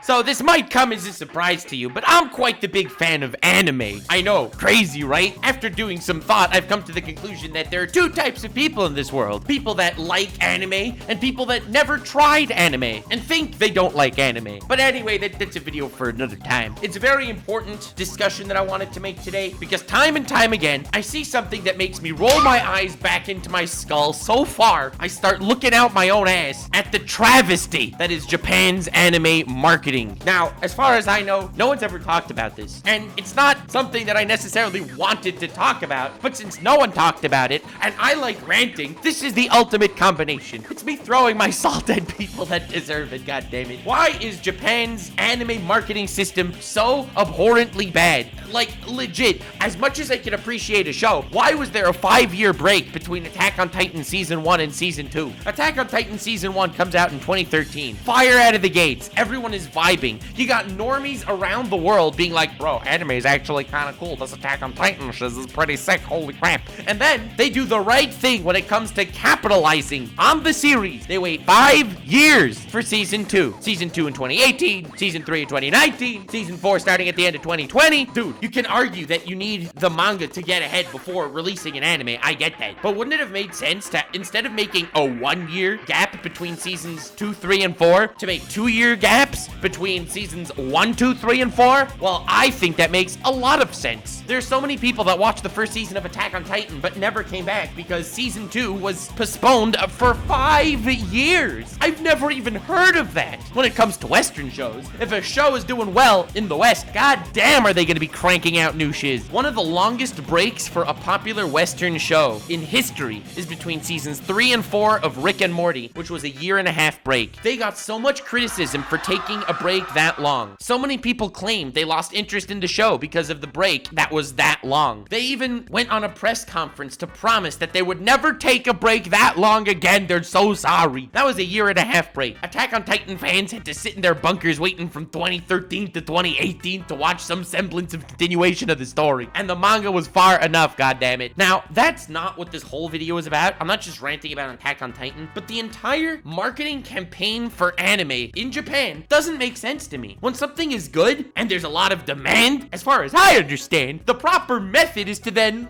So this might come as a surprise to you, but I'm quite the big fan of anime. I know, crazy, right? After doing some thought, I've come to the conclusion that there are two types of people in this world. People that like anime and people that never tried anime and think they don't like anime. But anyway, that's a video for another time. It's a very important discussion that I wanted to make today because time and time again, I see something that makes me roll my eyes back into my skull so far, I start looking out my own ass at the travesty that is Japan's anime marketing. Now, as far as I know, no one's ever talked about this. And it's not something that I necessarily wanted to talk about, but since no one talked about it, and I like ranting, this is the ultimate combination. It's me throwing my salt at people that deserve it, goddammit. Why is Japan's anime marketing system so abhorrently bad? Like, legit, as much as I can appreciate a show, why was there a 5-year break between Attack on Titan Season 1 and Season 2? Attack on Titan Season 1 comes out in 2013. Fire out of the gates. Everyone is vibing. You got normies around the world being like, bro, anime is actually kind of cool. This Attack on Titan shit is pretty sick. Holy crap. And then they do the right thing when it comes to capitalizing on the series. They wait 5 years for Season 2. Season 2 in 2018, Season 3 in 2019, Season 4 starting at the end of 2020. Dude, you can argue that you need the manga to get ahead before releasing an anime. I get that. But wouldn't it have made sense to, instead of making a 1-year gap between Seasons 2, 3, and 4, to make 2-year gaps between Seasons 1, 2, 3, and 4? Well, I think that makes a lot of sense. There's so many people that watched the first season of Attack on Titan but never came back because Season 2 was postponed for 5 years. I've never even heard of that. When it comes to Western shows, if a show is doing well in the West, god damn are they gonna be cranking out new shiz. One of the longest breaks for a popular Western show in history is between Seasons 3 and 4 of Rick and Morty, which was a 1.5-year break. They got so much criticism for taking a break that long. So many people claimed they lost interest in the show because of the break that was that long. They even went on a press conference to promise that they would never take a break that long again. They're so sorry. That was a 1.5-year break. Attack on Titan fans had to sit in their bunkers waiting from 2013 to 2018 to watch some semblance of continuation of the story. And the manga was far enough, goddammit. Now, that's not what this whole video is about. I'm not just ranting about Attack on Titan, but the entire marketing campaign for anime in Japan doesn't make sense to me. When something is good and there's a lot of demand, as far as I understand, the proper method is to then,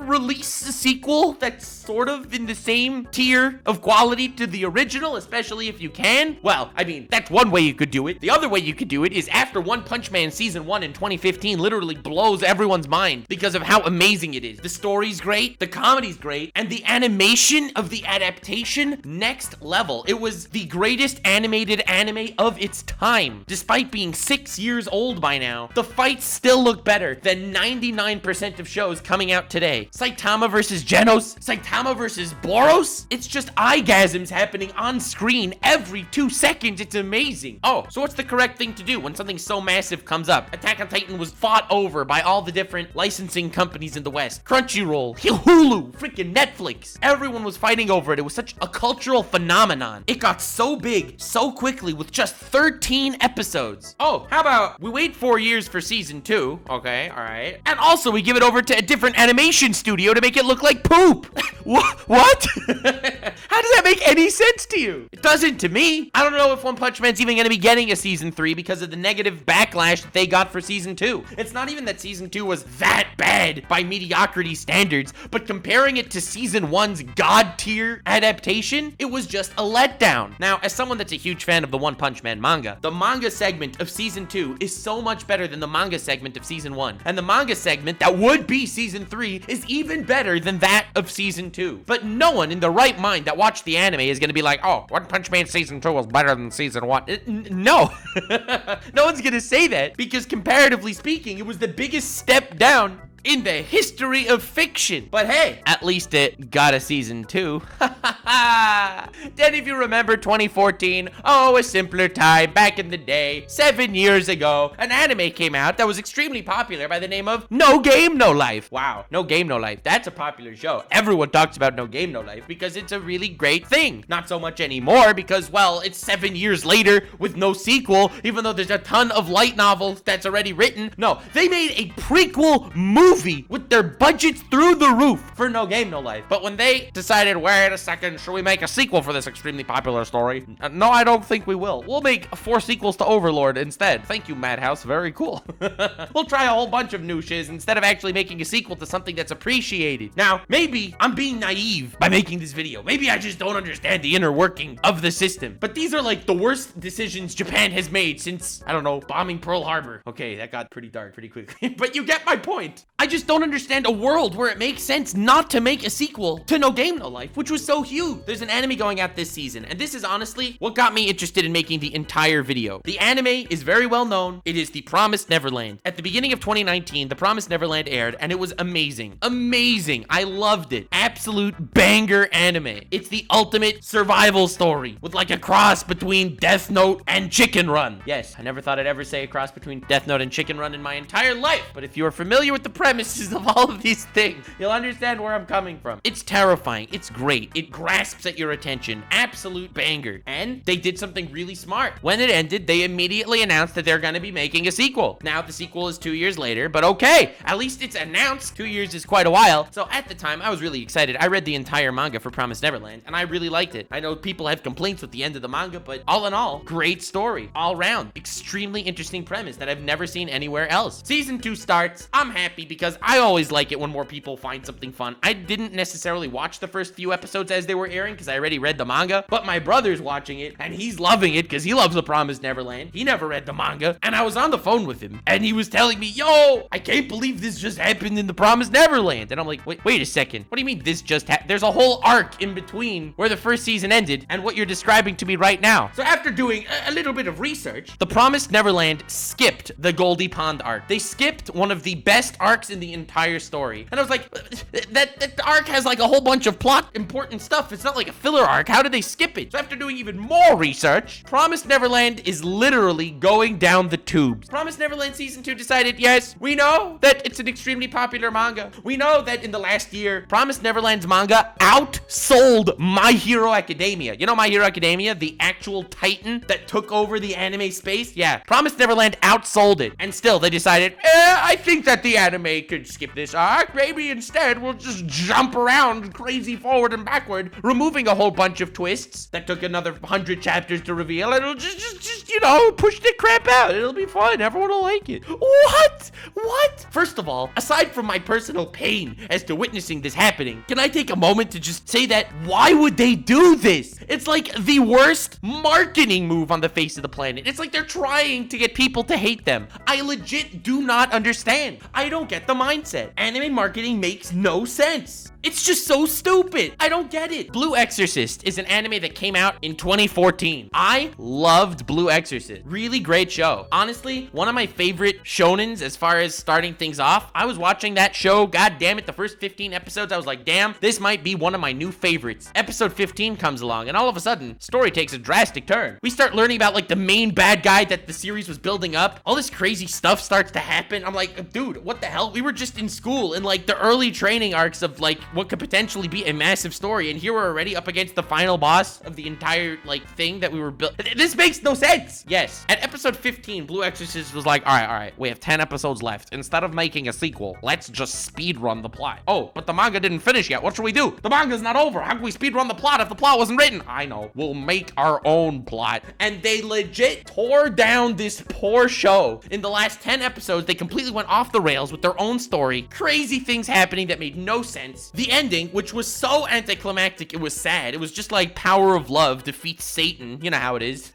release a sequel that's sort of in the same tier of quality to the original, especially if you can. Well, I mean, that's one way you could do it. The other way you could do it is after One Punch Man Season 1 in 2015 literally blows everyone's mind because of how amazing it is. The story's great, the comedy's great, and the animation of the adaptation, next level. It was the greatest animated anime of its time. Despite being 6 years old by now, the fights still look better than 99% of shows coming out today. Saitama versus Genos, Saitama versus Boros. It's just eyegasms happening on screen every 2 seconds. It's amazing. Oh, so what's the correct thing to do when something so massive comes up? Attack on Titan was fought over by all the different licensing companies in the West. Crunchyroll, Hulu, freaking Netflix. Everyone was fighting over it. It was such a cultural phenomenon. It got so big so quickly with just 13 episodes. Oh, how about we wait 4 years for Season 2? Okay, all right. And also we give it over to a different animation studio to make it look like poop. What? How does that make any sense to you? It doesn't to me. I don't know if One Punch Man's even going to be getting a Season 3 because of the negative backlash that they got for Season 2. It's not even that Season 2 was that bad by mediocrity standards, but comparing it to Season 1's god tier adaptation, it was just a letdown. Now, as someone that's a huge fan of the One Punch Man manga, the manga segment of Season 2 is so much better than the manga segment of Season 1. And the manga segment that would be Season 3 is even better than that of Season 2. But no one in the right mind that watched the anime is going to be like, oh, One Punch Man Season 2 was better than Season 1. No. No one's going to say that because comparatively speaking, it was the biggest step down in the history of fiction. But hey, at least it got a Season 2. Then if you remember 2014, oh, a simpler time back in the day, 7 years ago, an anime came out that was extremely popular by the name of No Game, No Life. Wow, No Game, No Life. That's a popular show. Everyone talks about No Game, No Life because it's a really great thing. Not so much anymore because, well, it's 7 years later with no sequel, even though there's a ton of light novels that's already written. No, they made a prequel movie movie with their budgets through the roof for No Game, No Life. But when they decided, wait a second, should we make a sequel for this extremely popular story? No, I don't think we will. We'll make 4 sequels to Overlord instead. Thank you, Madhouse. Very cool. We'll try a whole bunch of new shiz instead of actually making a sequel to something that's appreciated. Now, maybe I'm being naive by making this video. Maybe I just don't understand the inner working of the system. But these are like the worst decisions Japan has made since, I don't know, bombing Pearl Harbor. Okay, that got pretty dark pretty quickly. But you get my point. I just don't understand a world where it makes sense not to make a sequel to No Game, No Life, which was so huge. There's an anime going out this season, and this is honestly what got me interested in making the entire video. The anime is very well known. It is The Promised Neverland. At the beginning of 2019, The Promised Neverland aired, and it was amazing. Amazing. I loved it. Absolute banger anime. It's the ultimate survival story with like a cross between Death Note and Chicken Run. Yes, I never thought I'd ever say a cross between Death Note and Chicken Run in my entire life, but if you are familiar with the premises of all of these things, you'll understand where I'm coming from. It's terrifying. It's great. It grasps at your attention. Absolute banger. And they did something really smart. When it ended, they immediately announced that they're going to be making a sequel. Now the sequel is 2 years later, but okay, at least it's announced. 2 years is quite a while. So at the time, I was really excited. I read the entire manga for Promised Neverland, and I really liked it. I know people have complaints with the end of the manga, but all in all, great story. All around. Extremely interesting premise that I've never seen anywhere else. Season 2 starts. I'm happy because I always like it when more people find something fun. I didn't necessarily watch the first few episodes as they were airing because I already read the manga, but my brother's watching it and he's loving it because he loves The Promised Neverland. He never read the manga, and I was on the phone with him and he was telling me, yo, I can't believe this just happened in The Promised Neverland. And I'm like, wait a second. What do you mean this just happened? There's a whole arc in between where the first season ended and what you're describing to me right now. So after doing a little bit of research, The Promised Neverland skipped the Goldie Pond arc. They skipped one of the best arcs in the entire story. And I was like, that arc has like a whole bunch of plot important stuff. It's not like a filler arc. How did they skip it? So after doing even more research, Promised Neverland is literally going down the tubes. Promised Neverland Season 2 decided, yes, we know that it's an extremely popular manga. We know that in the last year, Promised Neverland's manga outsold My Hero Academia. You know My Hero Academia, the actual titan that took over the anime space? Yeah, Promised Neverland outsold it. And still, they decided, I think that the anime could skip this arc. Maybe instead, we'll just jump around crazy forward and backward, removing a whole bunch of twists that took another 100 chapters to reveal. It'll just you know, push the crap out. It'll be fun. Everyone will like it. What? First of all, aside from my personal pain as to witnessing this happening, can I take a moment to just say that why would they do this? It's like the worst marketing move on the face of the planet. It's like they're trying to get people to hate them. I legit do not understand. I don't get the mindset. Anime marketing makes no sense. It's just so stupid. I don't get it. Blue Exorcist is an anime that came out in 2014. I loved Blue Exorcist. Really great show. Honestly, one of my favorite shonens as far as starting things off. I was watching that show. God damn it. The first 15 episodes, I was like, damn, this might be one of my new favorites. Episode 15 comes along and all of a sudden, story takes a drastic turn. We start learning about like the main bad guy that the series was building up. All this crazy stuff starts to happen. I'm like, dude, what the hell? We were just in school in like the early training arcs of like what could potentially be a massive story, and here we're already up against the final boss of the entire like thing that we were built. This makes no sense. Yes, at episode 15, Blue Exorcist was like, all right, we have 10 episodes left. Instead of making a sequel, let's just speed run the plot. Oh, but the manga didn't finish yet. What should we do? The manga's not over. How can we speed run the plot if the plot wasn't written? I know. We'll make our own plot. And they legit tore down this poor show. In the last 10 episodes, they completely went off the rails with their own story. Crazy things happening that made no sense. The ending, which was so anticlimactic, it was sad. It was just like power of love defeats Satan. You know how it is.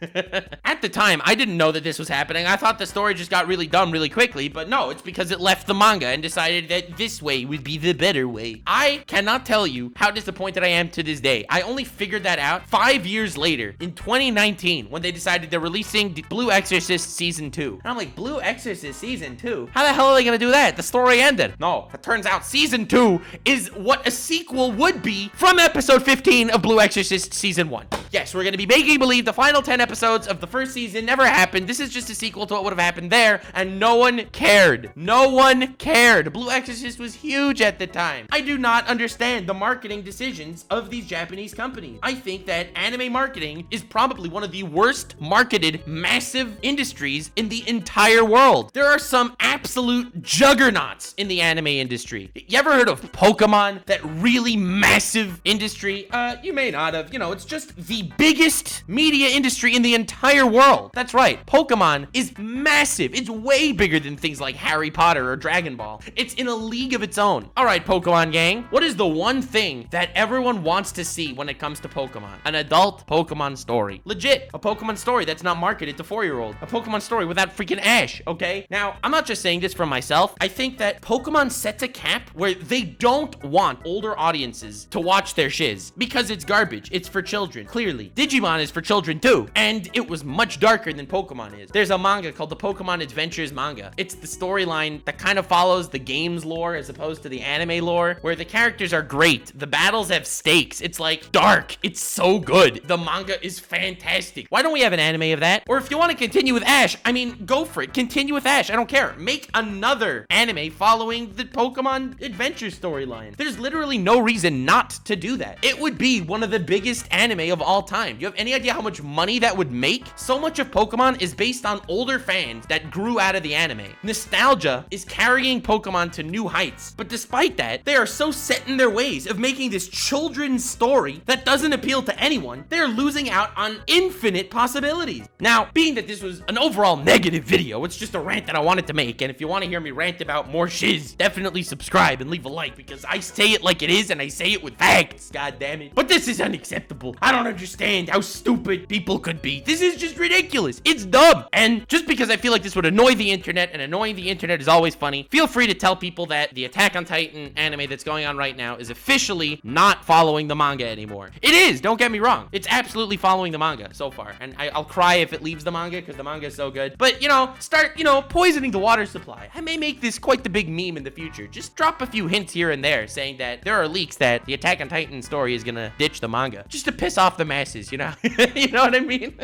At the time, I didn't know that this was happening. I thought the story just got really dumb really quickly, but no, it's because it left the manga and decided that this way would be the better way. I cannot tell you how disappointed I am to this day. I only figured that out 5 years later in 2019 when they decided they're releasing Blue Exorcist Season 2. And I'm like, Blue Exorcist Season 2? How the hell are they gonna do that? The story ended. No, it turns out Season 2 is what a sequel would be from episode 15 of Blue Exorcist Season 1. Yes, we're gonna be making believe the final 10 episodes of the first season never happened. This is just a sequel to what would have happened there, and no one cared. No one cared. Blue Exorcist was huge at the time. I do not understand the marketing decisions of these Japanese companies. I think that anime marketing is probably one of the worst marketed massive industries in the entire world. There are some absolute juggernauts in the anime industry. You ever heard of Pokemon? That really massive industry? You may not have. You know, it's just the biggest media industry in the entire world. That's right. Pokemon is massive. It's way bigger than things like Harry Potter or Dragon Ball. It's in a league of its own. All right, Pokemon gang, what is the one thing that everyone wants to see when it comes to Pokemon? An adult Pokemon story. Legit, a Pokemon story that's not marketed to 4-year-olds. A Pokemon story without freaking Ash, okay? Now, I'm not just saying this for myself. I think that Pokemon sets a cap where they don't want older audiences to watch their shiz because it's garbage. It's for children, clearly. Digimon is for children too, and it was much darker than Pokemon is. There's a manga called the Pokemon Adventures manga. It's the storyline that kind of follows the game's lore as opposed to the anime lore, where the characters are great. The battles have stakes. It's like dark. It's so good. The manga is fantastic. Why don't we have an anime of that? Or if you want to continue with Ash, I mean, go for it. Continue with Ash. I don't care. Make another anime following the Pokemon Adventure storyline. There's literally no reason not to do that. It would be one of the biggest anime of all time. Do you have any idea how much money that would make? So much of Pokemon is based on older fans that grew out of the anime. Nostalgia is carrying Pokemon to new heights. But despite that, they are so set in their ways of making this children's story that doesn't appeal to anyone. They're losing out on infinite possibilities. Now, being that this was an overall negative video, it's just a rant that I wanted to make. And if you want to hear me rant about more shiz, definitely subscribe and leave a like, because I say it like it is and I say it with facts. God damn it. But this is unacceptable. I don't understand how stupid people could be. This is just ridiculous. It's dumb. And just because I feel like this would annoy the internet, and annoying the internet is always funny, feel free to tell people that the Attack on Titan anime that's going on right now is officially not following the manga anymore. It is, don't get me wrong. It's absolutely following the manga so far. And I'll cry if it leaves the manga because the manga is so good. But, start, poisoning the water supply. I may make this quite the big meme in the future. Just drop a few hints here and there saying that there are leaks that the Attack on Titan story is gonna ditch the manga. Just to piss off the masses, you know? You know what I mean?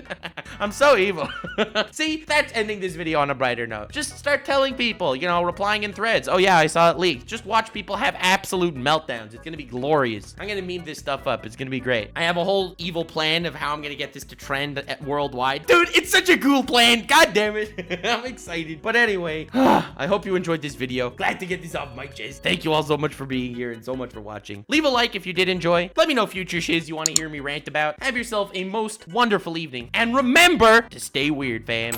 I'm so evil. See, that's ending this video on a brighter note. Just start telling people, replying in threads. Oh yeah, I saw it leaked. Just watch people have absolute meltdowns. It's gonna be glorious. I'm gonna meme this stuff up. It's gonna be great. I have a whole evil plan of how I'm gonna get this to trend worldwide. Dude, it's such a cool plan. God damn it. I'm excited. But anyway, I hope you enjoyed this video. Glad to get this off my chest. Thank you all so much for being here and so much for watching. Leave a like if you did enjoy. Let me know future shiz you want to hear me rant about. Have yourself a most wonderful evening. And remember to stay weird, fam.